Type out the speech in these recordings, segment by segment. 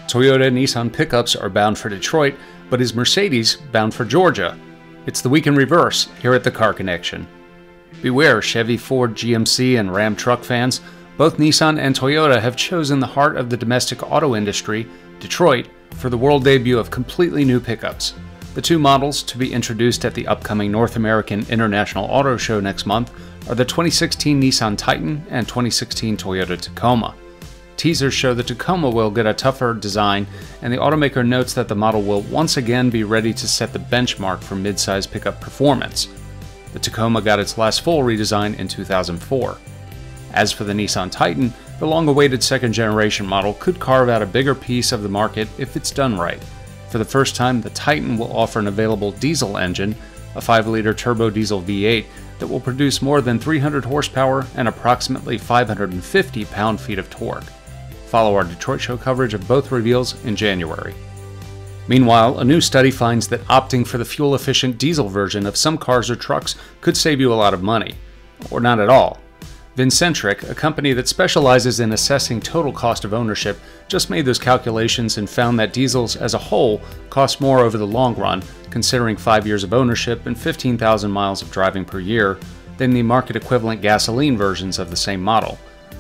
Toyota Nissan pickups are bound for Detroit, but is Mercedes bound for Georgia? It's the week in reverse here at the Car Connection. Beware, Chevy, Ford, GMC, and Ram truck fans. Both Nissan and Toyota have chosen the heart of the domestic auto industry, Detroit, for the world debut of completely new pickups. The two models to be introduced at the upcoming North American International Auto Show next month are the 2016 Nissan Titan and 2016 Toyota Tacoma. Teasers show the Tacoma will get a tougher design, and the automaker notes that the model will once again be ready to set the benchmark for mid-size pickup performance. The Tacoma got its last full redesign in 2004. As for the Nissan Titan, the long-awaited second-generation model could carve out a bigger piece of the market if it's done right. For the first time, the Titan will offer an available diesel engine, a 5-liter turbo diesel V8 that will produce more than 300 horsepower and approximately 550 pound-feet of torque. Follow our Detroit Show coverage of both reveals in January. Meanwhile, a new study finds that opting for the fuel-efficient diesel version of some cars or trucks could save you a lot of money. Or not at all. Vincentric, a company that specializes in assessing total cost of ownership, just made those calculations and found that diesels as a whole cost more over the long run, considering 5 years of ownership and 15,000 miles of driving per year, than the market-equivalent gasoline versions of the same model.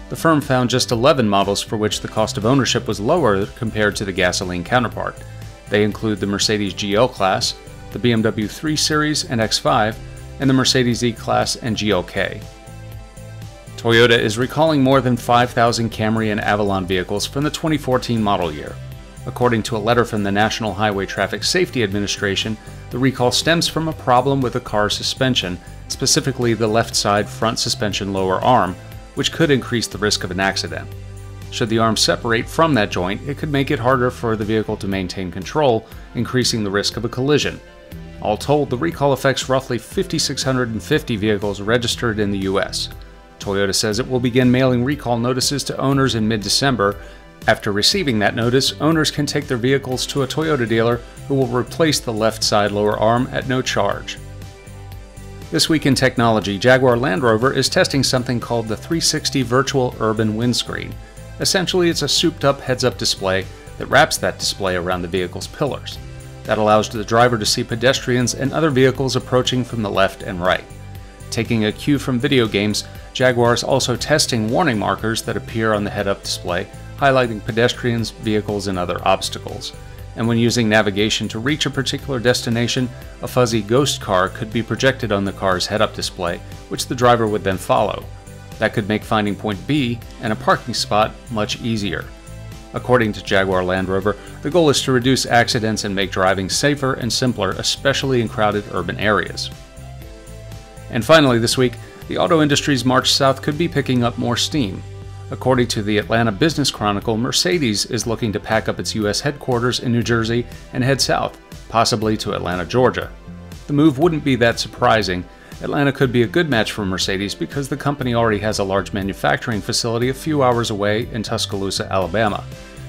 The firm found just 11 models for which the cost of ownership was lower compared to the gasoline counterpart. They include the Mercedes GL Class, the BMW 3 Series and X5, and the Mercedes E-Class and GLK. Toyota is recalling more than 5,000 Camry and Avalon vehicles from the 2014 model year. According to a letter from the National Highway Traffic Safety Administration, the recall stems from a problem with the car's suspension, specifically the left side front suspension lower arm, which could increase the risk of an accident. Should the arm separate from that joint, it could make it harder for the vehicle to maintain control, increasing the risk of a collision. All told, the recall affects roughly 5,650 vehicles registered in the U.S. Toyota says it will begin mailing recall notices to owners in mid-December. After receiving that notice, owners can take their vehicles to a Toyota dealer who will replace the left side lower arm at no charge. This week in technology, Jaguar Land Rover is testing something called the 360 Virtual Urban Windscreen. Essentially, it's a souped-up heads-up display that wraps that display around the vehicle's pillars. That allows the driver to see pedestrians and other vehicles approaching from the left and right. Taking a cue from video games, Jaguar is also testing warning markers that appear on the head-up display, highlighting pedestrians, vehicles, and other obstacles. And when using navigation to reach a particular destination, a fuzzy ghost car could be projected on the car's head-up display, which the driver would then follow. That could make finding point B and a parking spot much easier. According to Jaguar Land Rover, the goal is to reduce accidents and make driving safer and simpler, especially in crowded urban areas. And finally this week, the auto industry's march south could be picking up more steam. According to the Atlanta Business Chronicle, Mercedes is looking to pack up its U.S. headquarters in New Jersey and head south, possibly to Atlanta, Georgia. The move wouldn't be that surprising. Atlanta could be a good match for Mercedes because the company already has a large manufacturing facility a few hours away in Tuscaloosa, Alabama.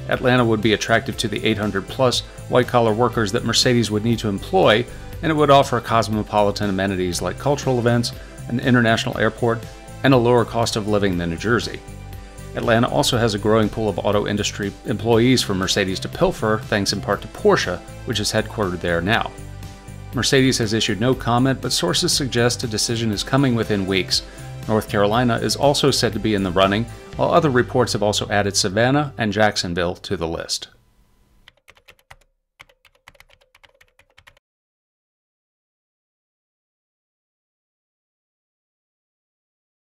Atlanta would be attractive to the 800-plus white-collar workers that Mercedes would need to employ, and it would offer cosmopolitan amenities like cultural events, an international airport, and a lower cost of living than New Jersey. Atlanta also has a growing pool of auto industry employees for Mercedes to pilfer, thanks in part to Porsche, which is headquartered there now. Mercedes has issued no comment, but sources suggest a decision is coming within weeks. North Carolina is also said to be in the running, while other reports have also added Savannah and Jacksonville to the list.